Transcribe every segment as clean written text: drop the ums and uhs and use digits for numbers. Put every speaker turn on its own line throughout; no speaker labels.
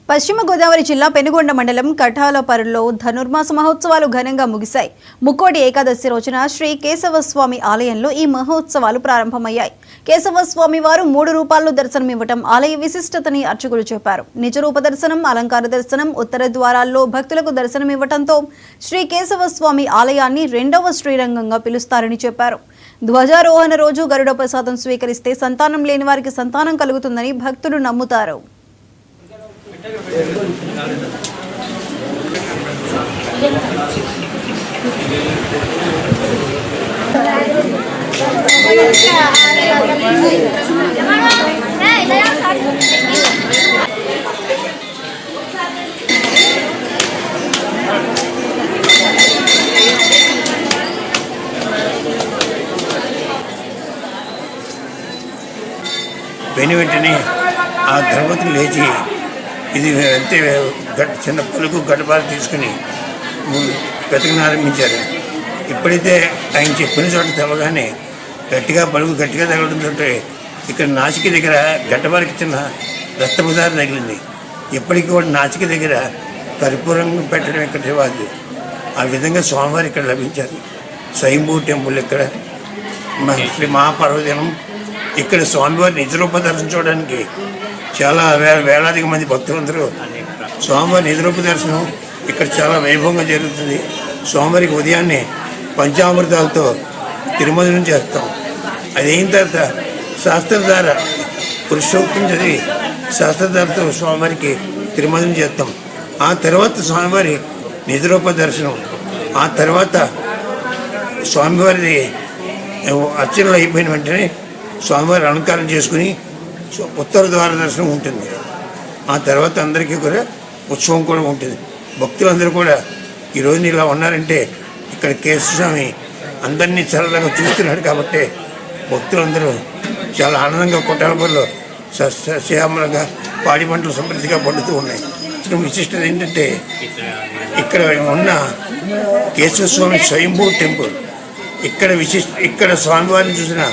పశ్చిమ గోదావరి జిల్లా పెనుగొండ మండలం కఠాలపరులో ధనుర్మాస మహోత్సవాలు ఘనంగా ముగిశాయి. ముక్కోటి ఏకాదశి రోజున శ్రీ కేశవస్వామి ఆలయంలో ఈ మహోత్సవాలు ప్రారంభమయ్యాయి. కేశవస్వామి వారు 3 రూపాల్లో దర్శనమివ్వటం ఆలయ విశిష్టతని అర్చకులు చెప్పారు. నిజరూప దర్శనం, అలంకార దర్శనం, ఉత్తర ద్వారాల్లో భక్తులకు దర్శనమివ్వటంతో శ్రీ కేశవస్వామి ఆలయాన్ని 2వ శ్రీరంగంగా పిలుస్తారని చెప్పారు. ధ్వజారోహణ రోజు గరుడ ప్రసాదం స్వీకరిస్తే సంతానం లేని వారికి సంతానం కలుగుతుందని భక్తులు నమ్ముతారు.
వెంటనే ఆ ధర్మతులు లేచి ఇది అంతే చిన్న పలుకు గడపాలు తీసుకుని వెతకనారంభించారు. ఎప్పుడైతే ఆయన చెప్పిన చోట తెలవగానే పలుకు గట్టిగా తగలడంతో ఇక్కడ నాసిక దగ్గర గడ్డపాలకి చిన్న రక్తపుదారు తగిలింది. ఇప్పటికీ కూడా నాసిక దగ్గర కర్పూరం పెట్టడం ఇక్కడ రివాజు. ఆ విధంగా స్వామివారు ఇక్కడ లభించారు. స్వయంభూ టెంపుల్ ఇక్కడ శ్రీ మహాపర్వదినం. ఇక్కడ స్వామివారి నిజరూప దర్శనం చూడడానికి చాలా వేలాదిగా మంది భక్తులందరూ స్వామివారి నిజరూప దర్శనం ఇక్కడ చాలా వైభవంగా జరుగుతుంది. స్వామివారికి ఉదయాన్నే పంచామృతాలతో తిరుమలం చేస్తాం. అది అయిన తర్వాత శాస్త్రధార పురుషోక్తం చదివి శాస్త్రధారతో స్వామివారికి తిరుమలం చేస్తాం. ఆ తర్వాత స్వామివారి నిజరూప దర్శనం. ఆ తర్వాత స్వామివారి అర్చనలు అయిపోయిన వెంటనే స్వామివారి అలంకారం చేసుకుని ఉత్తర ద్వార దర్శనం ఉంటుంది. ఆ తర్వాత అందరికీ కూడా ఉత్సవం కూడా ఉంటుంది. భక్తులందరూ కూడా ఈరోజు ఇలా ఉన్నారంటే ఇక్కడ కేశవస్వామి అందరినీ చల్లగా చూస్తున్నాడు కాబట్టి భక్తులందరూ చాలా ఆనందంగా కొట్టాలపల్లిలో సస్యామలంగా పాడి పంటలు సమృద్ధిగా పండుతూ ఉన్నాయి. విశిష్టత ఏంటంటే ఇక్కడ ఉన్న కేశవస్వామి స్వయంభూ టెంపుల్. ఇక్కడ స్వామివారిని చూసిన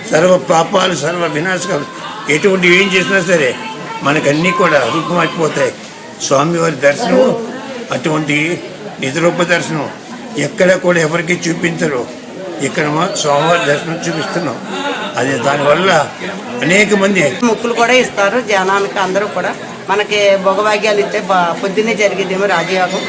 సర్వ పాపాలు సర్వ వినాశకాలు ఎటువంటి ఏం చేసినా సరే మనకన్నీ కూడా రూపుమారిపోతాయి. స్వామివారి దర్శనం అటువంటి నిజరూప దర్శనం ఎక్కడ కూడా ఎవరికి చూపించరు. ఇక్కడ స్వామివారి దర్శనం చూపిస్తున్నాం. అది దానివల్ల అనేక మంది
ముక్కులు కూడా ఇస్తారు జనానికి. అందరూ కూడా మనకి భోగభాగ్యాలు ఇస్తే పొద్దున్నే జరిగేదేమో రాజయోగం,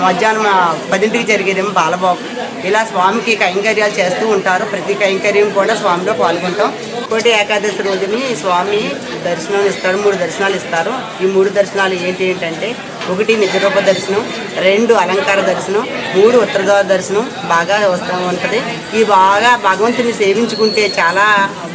మధ్యాహ్నం 10ంటికి జరిగేదేమో బాలభోగం. ఇలా స్వామికి కైంకర్యాలు చేస్తూ ఉంటారు. ప్రతి కైంకర్యం కూడా స్వామిలో పాల్గొంటాం. కోటి ఏకాదశి రోజుని స్వామి దర్శనం ఇస్తారు. 3 దర్శనాలు ఇస్తారు. ఈ 3 దర్శనాలు ఏంటంటే 1 నిజరూప దర్శనం, 2 అలంకార దర్శనం, 3 ఉత్తరద్వార దర్శనం బాగా వస్తూ ఉంటుంది. ఈ బాగా భగవంతుని సేవించుకుంటే చాలా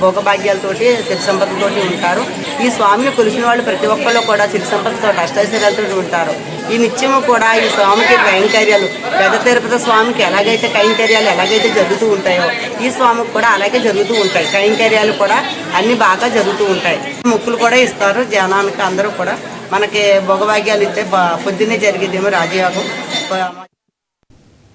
భోగభాగ్యాలతోటి సిరి సంపదతోటి ఉంటారు. ఈ స్వామిని కొలిసిన వాళ్ళు ప్రతి ఒక్కళ్ళు కూడా సిరి సంపదతో అష్టైశ్వర్యాలతో ఉంటారు. ఈ నిత్యము కూడా ఈ స్వామికి కైంకర్యాలు పెద్ద తిరుపతి స్వామికి ఎలాగైతే కైంకర్యాలు ఎలాగైతే జరుగుతూ ఉంటాయో ఈ స్వామికి కూడా అలాగే జరుగుతూ ఉంటాయి. కైంకర్యాలు కూడా అన్ని బాగా జరుగుతూ ఉంటాయి. ముక్కులు కూడా ఇస్తారు జనానికి. అందరూ కూడా మనకి భోగభాగ్యాలు ఇస్తే పొద్దున్నే జరిగేదేమో రాజయోగం.